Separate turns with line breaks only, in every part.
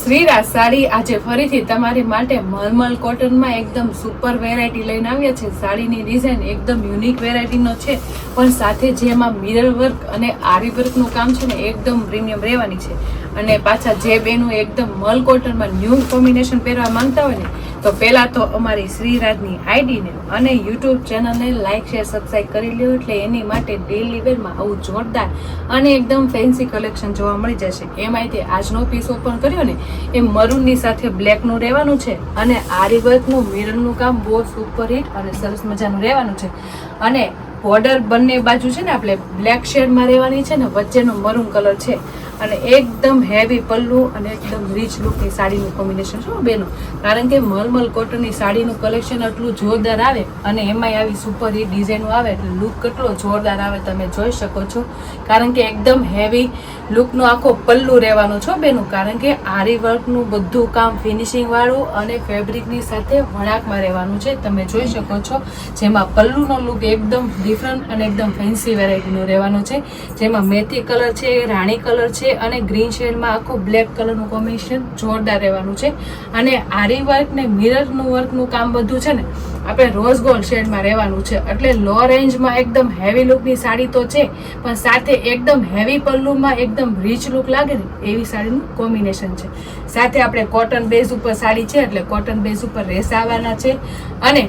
શ્રીરાજ સાડી આજે ફરીથી તમારી માટે મલમલ કોટનમાં એકદમ સુપર વેરાયટી લઈને આવ્યા છે. સાડીની ડિઝાઇન એકદમ યુનિક વેરાયટીનો છે, પણ સાથે જેમાં મિરર વર્ક અને આરી વર્કનું કામ છે ને એકદમ પ્રીમિયમ રહેવાની છે. અને પાછા જે બેનું એકદમ મલ કોટનમાં ન્યૂ કોમ્બિનેશન પહેરવા માંગતા હોય ને, તો પહેલા તો અમારી શ્રીરાજની આઈડીને અને યુટ્યુબ ચેનલને લાઇક શેર સબસ્ક્રાઈબ કરી લ્યો, એટલે એની માટે ડેલી વેરમાં આવું જોરદાર અને એકદમ ફેન્સી કલેક્શન જોવા મળી જશે. એમાંય તે આજનો પીસ ઓપન કર્યો ને એ મરૂનની સાથે બ્લેકનું રહેવાનું છે, અને આરી વર્કનું મિરરનું કામ બહુ સુપર હિટ અને સરસ મજાનું રહેવાનું છે. અને બોર્ડર બંને બાજુ છે ને આપણે બ્લેક શેડમાં રહેવાની છે ને, વચ્ચેનો મરૂન કલર છે, અને એકદમ હેવી પલ્લુ અને એકદમ રીચ લુકની સાડીનું કોમ્બિનેશન છે બેનો. કારણ કે મલમલ કોટનની સાડીનું કલેક્શન એટલું જોરદાર આવે, અને એમાંય આવી સુપર હિટ ડિઝાઇનો આવે એટલે લુક કેટલો જોરદાર આવે તમે જોઈ શકો છો. કારણ કે એકદમ હેવી લુકનો આખો પલ્લુ રહેવાનો છો બેનું, કારણ કે આરી વર્કનું બધું કામ ફિનિશિંગ વાળું અને ફેબ્રિકની સાથે વણાકમાં રહેવાનું છે. તમે જોઈ શકો છો જેમાં પલ્લુનો લુક એકદમ ડિફરન્ટ અને એકદમ ફેન્સી વેરાયટીનો રહેવાનો છે, જેમાં મેથી કલર છે, રાણી કલર છે, અને ગ્રીન શેડમાં આખું બ્લેક કલરનું કોમ્બિનેશન જોરદાર રહેવાનું છે. અને આરી વર્ક ને મિરરનું વર્કનું કામ બધું છે ને આપણે રોઝ ગોલ્ડ શેડમાં રહેવાનું છે. એટલે લો રેન્જમાં એકદમ હેવી લુકની સાડી તો છે, પણ સાથે એકદમ હેવી પલ્લુમાં એકદમ રીચ લુક લાગે ને એવી સાડીનું કોમ્બિનેશન છે. સાથે આપણે કોટન બેઝ ઉપર સાડી છે, એટલે કોટન બેઝ ઉપર રેસ આવવાના છે. અને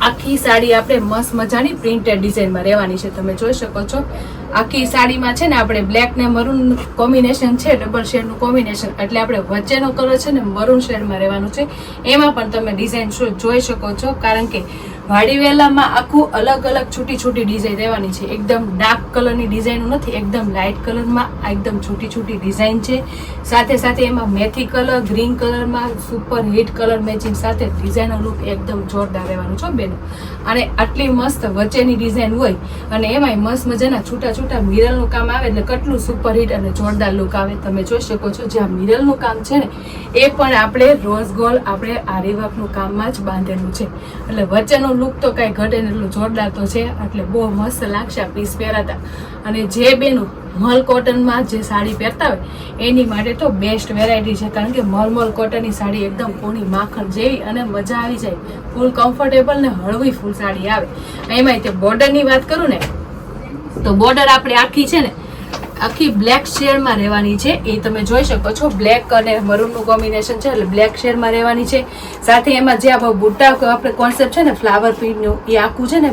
આખી સાડી આપણે મસ્ત મજાની પ્રિન્ટેડ ડિઝાઇનમાં રહેવાની છે. તમે જોઈ શકો છો આખી સાડીમાં છે ને આપણે બ્લેક ને મરૂન કોમ્બિનેશન છે, ડબલ શેડનું કોમ્બિનેશન, એટલે આપણે વચ્ચેનો કલર છે ને મરૂન શેડમાં રહેવાનું છે. એમાં પણ તમે ડિઝાઇન જોઈ શકો છો, કારણ કે વાડીવેલામાં આખું અલગ અલગ છૂટી છૂટી ડિઝાઇન રહેવાની છે. એકદમ ડાર્ક કલરની ડિઝાઇન નથી, એકદમ લાઇટ કલરમાં એકદમ છૂટી છૂટી ડિઝાઇન છે. સાથે સાથે એમાં મેથી કલર, ગ્રીન કલરમાં સુપર હિટ કલર મેચિંગ સાથે ડિઝાઇનનો લુક એકદમ જોરદાર રહેવાનું છે બેનો. અને આટલી મસ્ત વચ્ચેની ડિઝાઇન હોય, અને એમાંય મસ્ત મજાના છૂટા છૂટા મિરરનું કામ આવે એટલે કેટલું સુપર હિટ અને જોરદાર લુક આવે. તમે જોઈ શકો છો જ્યાં મિરરનું કામ છે ને એ પણ આપણે રોઝ ગોલ્ડ આપણે આરી વર્કનું કામમાં જ બાંધેલું છે. એટલે વચ્ચેનું લુક તો કઈ ઘટે ને એટલું જોરદાર તો છે, એટલે બહુ મસ્ત લાગશે આ પીસ પહેરાતા. અને જે બેનું મલ કોટનમાં જે સાડી પહેરતા હોય એની માટે તો બેસ્ટ વેરાયટી છે, કારણ કે મલમલ કોટનની સાડી એકદમ કોની માખણ જેવી અને મજા આવી જાય, ફૂલ કમ્ફર્ટેબલ ને હળવી ફૂલ સાડી આવે. એમાંય તે બોર્ડરની વાત કરું ને તો બોર્ડર આપણે આખી છે ને આખી બ્લેક શેડમાં રહેવાની છે. એ તમે જોઈ શકો છો બ્લેક અને મરૂનનું કોમ્બિનેશન છે, એટલે બ્લેક શેડમાં રહેવાની છે. સાથે એમાં જે આપણે બુટ્ટા આપણે કોન્સેપ્ટ છે ને ફ્લાવર પ્રિન્ટનું એ આખું છે ને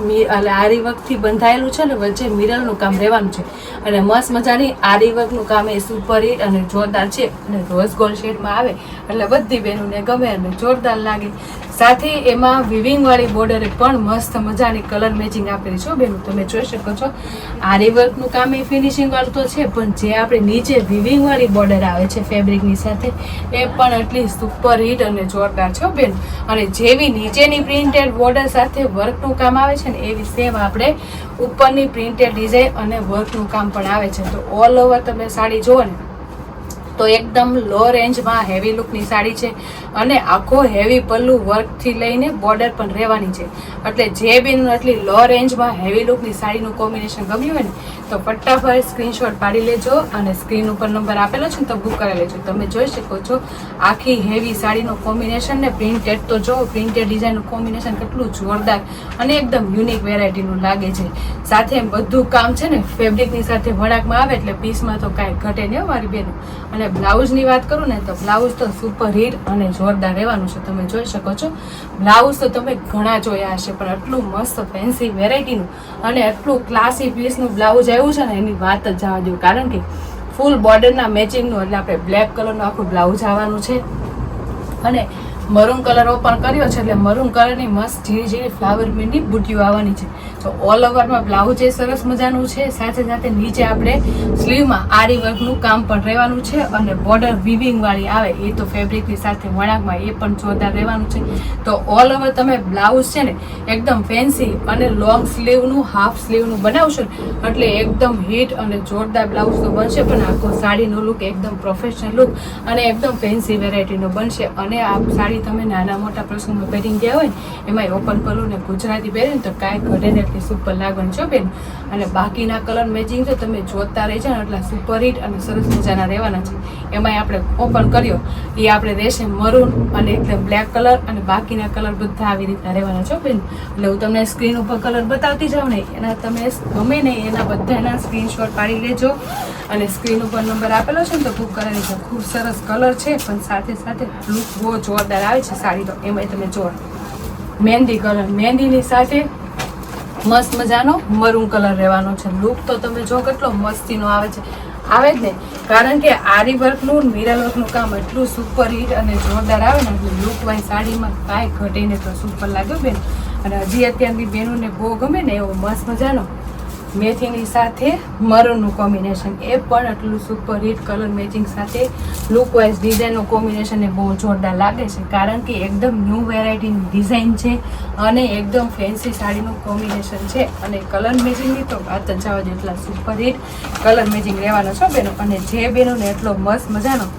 આરી વર્કથી બંધાયેલું છે ને, વચ્ચે મિરરનું કામ રહેવાનું છે. અને મસ્ત મજાની આરી વર્કનું કામ એ સુપર હિટ અને જોરદાર છે. અને રોઝ ગોલ્ડ શેડમાં આવે એટલે બધી બહેનોને ગમે અને જોરદાર લાગે. સાથે એમાં વિવિંગ વાળી બોર્ડરે પણ મસ્ત મજાની કલર મેચિંગ આપેલી છે બેનું. તમે જોઈ શકો છો આરી વર્કનું કામ એ ફિનિશિંગ વાળું તો છે, પણ જે આપણે નીચે વિવિંગ વાળી બોર્ડર આવે છે ફેબ્રિકની સાથે એ પણ એટલી સુપર હિટ અને જોરદાર છે બેન. અને જેવી નીચેની પ્રિન્ટેડ બોર્ડર સાથે વર્કનું કામ આવે છે ને એવી સેમ આપણે ઉપરની પ્રિન્ટેડ ડિઝાઇન અને વર્કનું કામ પણ આવે છે. તો ઓલ ઓવર તમે સાડી જુઓ ને તો એકદમ લો રેન્જમાં હેવી લુકની સાડી છે, અને આખો હેવી પલ્લુ વર્કથી લઈને બોર્ડર પણ રહેવાની છે. એટલે જે બી એટલી લો રેન્જમાં હેવી લુકની સાડીનું કોમ્બિનેશન ગમ્યું હોય ને તો ફટાફટ સ્ક્રીનશોટ પાડી લેજો, અને સ્ક્રીન ઉપર નંબર આપેલો છે ને તો બુક કરી લેજો. તમે જોઈ શકો છો આખી હેવી સાડીનું કોમ્બિનેશન ને પ્રિન્ટેડ તો જો પ્રિન્ટેડ ડિઝાઇનનું કોમ્બિનેશન કેટલું જોરદાર અને એકદમ યુનિક વેરાયટીનું લાગે છે. સાથે બધું કામ છે ને ફેબ્રિકની સાથે વણાકમાં આવે એટલે પીસમાં તો કાંઈ ઘટે નહીં અમારી બેન. અને બ્લાઉઝની વાત કરું ને તો બ્લાઉઝ તો સુપર હિટ અને જોરદાર રહેવાનું છે. તમે જોઈ શકો છો બ્લાઉઝ તો તમે ઘણા જોયા હશે, પણ આટલું મસ્ત ફેન્સી વેરાયટીનું અને આટલું ક્લાસી પીસનું બ્લાઉઝ આવ્યું છે ને એની વાત જ જવા દઉં. કારણ કે ફૂલ બોર્ડરના મેચિંગનું એટલે આપણે બ્લેક કલરનું આખું બ્લાઉઝ આવવાનું છે, અને મરૂન કલર ઓપન કર્યો છે એટલે મરૂન કલરની મસ્ત ઝીણી ઝીણી ફ્લાવર પ્રિન્ટની બુટીઓ આવવાની છે. તો ઓલ ઓવરમાં બ્લાઉઝ એ સરસ મજાનું છે. સાથે સાથે નીચે આપણે સ્લીવમાં આરી વર્કનું કામ પણ રહેવાનું છે, અને બોર્ડર વિવિંગ વાળી આવે એ તો ફેબ્રિકની સાથે વણાકમાં એ પણ જોરદાર રહેવાનું છે. તો ઓલ ઓવર તમે બ્લાઉઝ છે ને એકદમ ફેન્સી અને લોંગ સ્લીવનું હાફ સ્લીવનું બનાવશો ને એટલે એકદમ હિટ અને જોરદાર બ્લાઉઝ તો બનશે, પણ આખો સાડીનો લુક એકદમ પ્રોફેશનલ લુક અને એકદમ ફેન્સી વેરાયટીનો બનશે. અને આ સાડી તમે નાના મોટા પ્રસંગમાં પહેરીને ગયા હોય ને એમાં ઓપન પલ્લુ ને ગુજરાતી પહેરીને તો કાંઈ ઘટે ને એટલી સુપર લાગવાની છો બેન. અને બાકીના કલર મેચિંગ તો તમે જોતા રહેજો ને એટલા સુપર હિટ અને સરસ મજાના રહેવાના છે. એમાંય આપણે ઓપન કર્યો એ આપણે રહેશે મરૂન અને એકદમ બ્લેક કલર અને બાકીના કલર બધા આવી રીતના રહેવાના છો બેન. એટલે હું તમને સ્ક્રીન ઉપર કલર બતાવતી જાઉં ને એના તમે ગમે ને એના બધાના સ્ક્રીનશોટ પાડી લેજો. અને સ્ક્રીન ઉપર નંબર આપેલો છે ને તો બુક કરાવી લેજો. ખૂબ સરસ કલર છે પણ સાથે સાથે લુક બહુ જોરદાર આવે છે સાડી તો. એમાંય તમે જો મહેંદી કલર, મહેંદીની સાથે મસ્ત મજાનો મરૂન કલર રહેવાનો છે. લુક તો તમે જો કેટલો મસ્તીનો આવે છે, આવે જ ને, કારણ કે આરી વર્કનું મિરર વર્કનું કામ એટલું સુપર હિટ અને જોરદાર આવે ને એટલે લુક વાઇઝ સાડીમાં કાંઈ ઘટે ને તો સુપર લાગ્યો બેન. અને હજી અત્યારની બહેનોને બહુ ગમે ને એવો મસ્ત મજાનો મેથીની સાથે મરૂનનું કોમ્બિનેશન, એ પણ એટલું સુપર હિટ કલર મેચિંગ સાથે લુક વાઇઝ ડિઝાઇનનું કોમ્બિનેશન એ બહુ જોરદાર લાગે છે. કારણ કે એકદમ ન્યૂ વેરાયટીની ડિઝાઇન છે અને એકદમ ફેન્સી સાડીનું કોમ્બિનેશન છે. અને કલર મેચિંગની તો વાત જ જવા દે, એટલા સુપર હિટ કલર મેચિંગ રહેવાનો છો બેનો. અને જે બેનોને એટલો મસ્ત મજાનો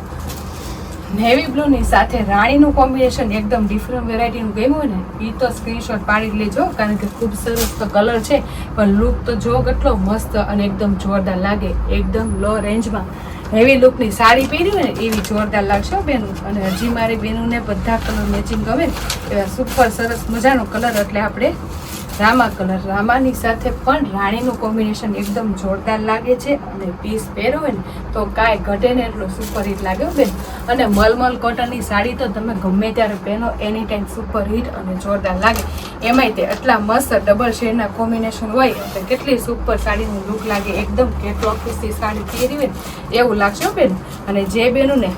નેવી બ્લુની સાથે રાણીનું કોમ્બિનેશન એકદમ ડિફરન્ટ વેરાયટીનું ગમ્યું હોય ને એ તો સ્ક્રીનશોટ પાડી લેજો. કારણ કે ખૂબ સરસ તો કલર છે પણ લુક તો જો કેટલો મસ્ત અને એકદમ જોરદાર લાગે. એકદમ લો રેન્જમાં હેવી લુકની સાડી પહેરી હોય ને એવી જોરદાર લાગશે બેનું. અને હજી મારી બેનુંને બધા કલર મેચિંગ ગમે એવા સુપર સરસ મજાનો કલર એટલે આપણે રામા કલર, રામાની સાથે પણ રાણીનું કોમ્બિનેશન એકદમ જોરદાર લાગે છે. અને પીસ પહેરો હોય ને તો કાંઈ ઘટે ને એટલો સુપર હિટ લાગ્યો બેન. અને મલમલ કોટનની સાડી તો તમે ગમે ત્યારે પહેરો એની ટાઈમ સુપર હિટ અને જોરદાર લાગે. એમાંય તે એટલા મસ્ત ડબલ શેડના કોમ્બિનેશન હોય એટલે કેટલી સુપર સાડીનું લુક લાગે. એકદમ કેટલોક પીસની સાડી પહેરી હોય ને એવું લાગશે બેન. અને જે બેનું ને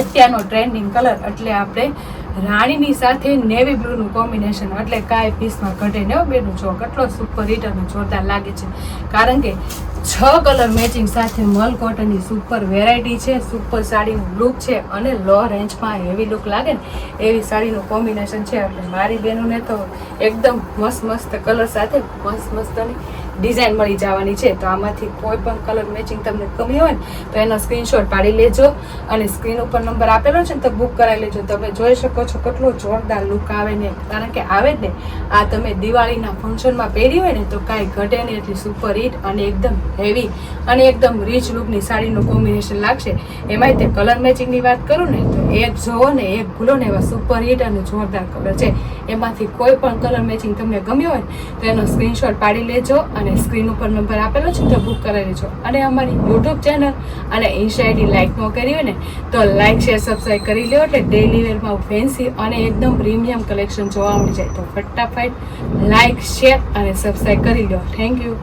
અત્યારનો ટ્રેન્ડિંગ કલર એટલે આપણે રાણીની સાથે નેવી બ્લુનું કોમ્બિનેશન એટલે કાંઈ પીસમાં ઘટે ને બેનું. જો કેટલો સુપર હિટ અને જોરદાર લાગે છે. કારણ કે 6 કલર મેચિંગ સાથે મલ કોટનની સુપર વેરાયટી છે, સુપર સાડીનું લુક છે અને લો રેન્જમાં હેવી લુક લાગે ને એવી સાડીનું કોમ્બિનેશન છે. એટલે મારી બહેનોને તો એકદમ મસ્ત મસ્ત કલર સાથે મસ્ત મસ્તની ડિઝાઇન મળી જવાની છે. તો આમાંથી કોઈ પણ કલર મેચિંગ તમને ગમી હોય ને તો એનો સ્ક્રીનશોટ પાડી લેજો. અને સ્ક્રીન ઉપર નંબર આપેલો છે ને તો બુક કરાવી લેજો. તમે જોઈ શકો છો કેટલો જોરદાર લુક આવે ને, કારણ કે આવે જ ને આ તમે દિવાળીના ફંક્શનમાં પહેરી હોય ને તો કાંઈ ઘટે ને એટલી સુપર હિટ અને એકદમ હેવી અને એકદમ રીચ લુકની સાડીનું કોમ્બિનેશન લાગશે. એમાંય તે કલર મેચિંગની વાત કરું ને તો એક જોવો ને એક ભૂલો ને એવા સુપર હિટ અને જોરદાર કલર છે. એમાંથી કોઈ પણ કલર મેચિંગ તમને ગમ્યો હોય તો એનો સ્ક્રીનશોટ પાડી લેજો. અને સ્ક્રીન ઉપર નંબર આપેલો છે તો બુક કરાવી લેજો. અને અમારી યુટ્યુબ ચેનલ અને ઇન્સ્ટા આઈડી લાઇક ન કરી હોય ને તો લાઇક, શેર, સબસ્ક્રાઈબ કરી લો એટલે ડેલી વેરમાં ફેન્સી અને એકદમ પ્રીમિયમ કલેક્શન જોવા મળી જાય. તો ફટાફટ લાઇક, શેર અને સબસ્ક્રાઈબ કરી લો. Thank you.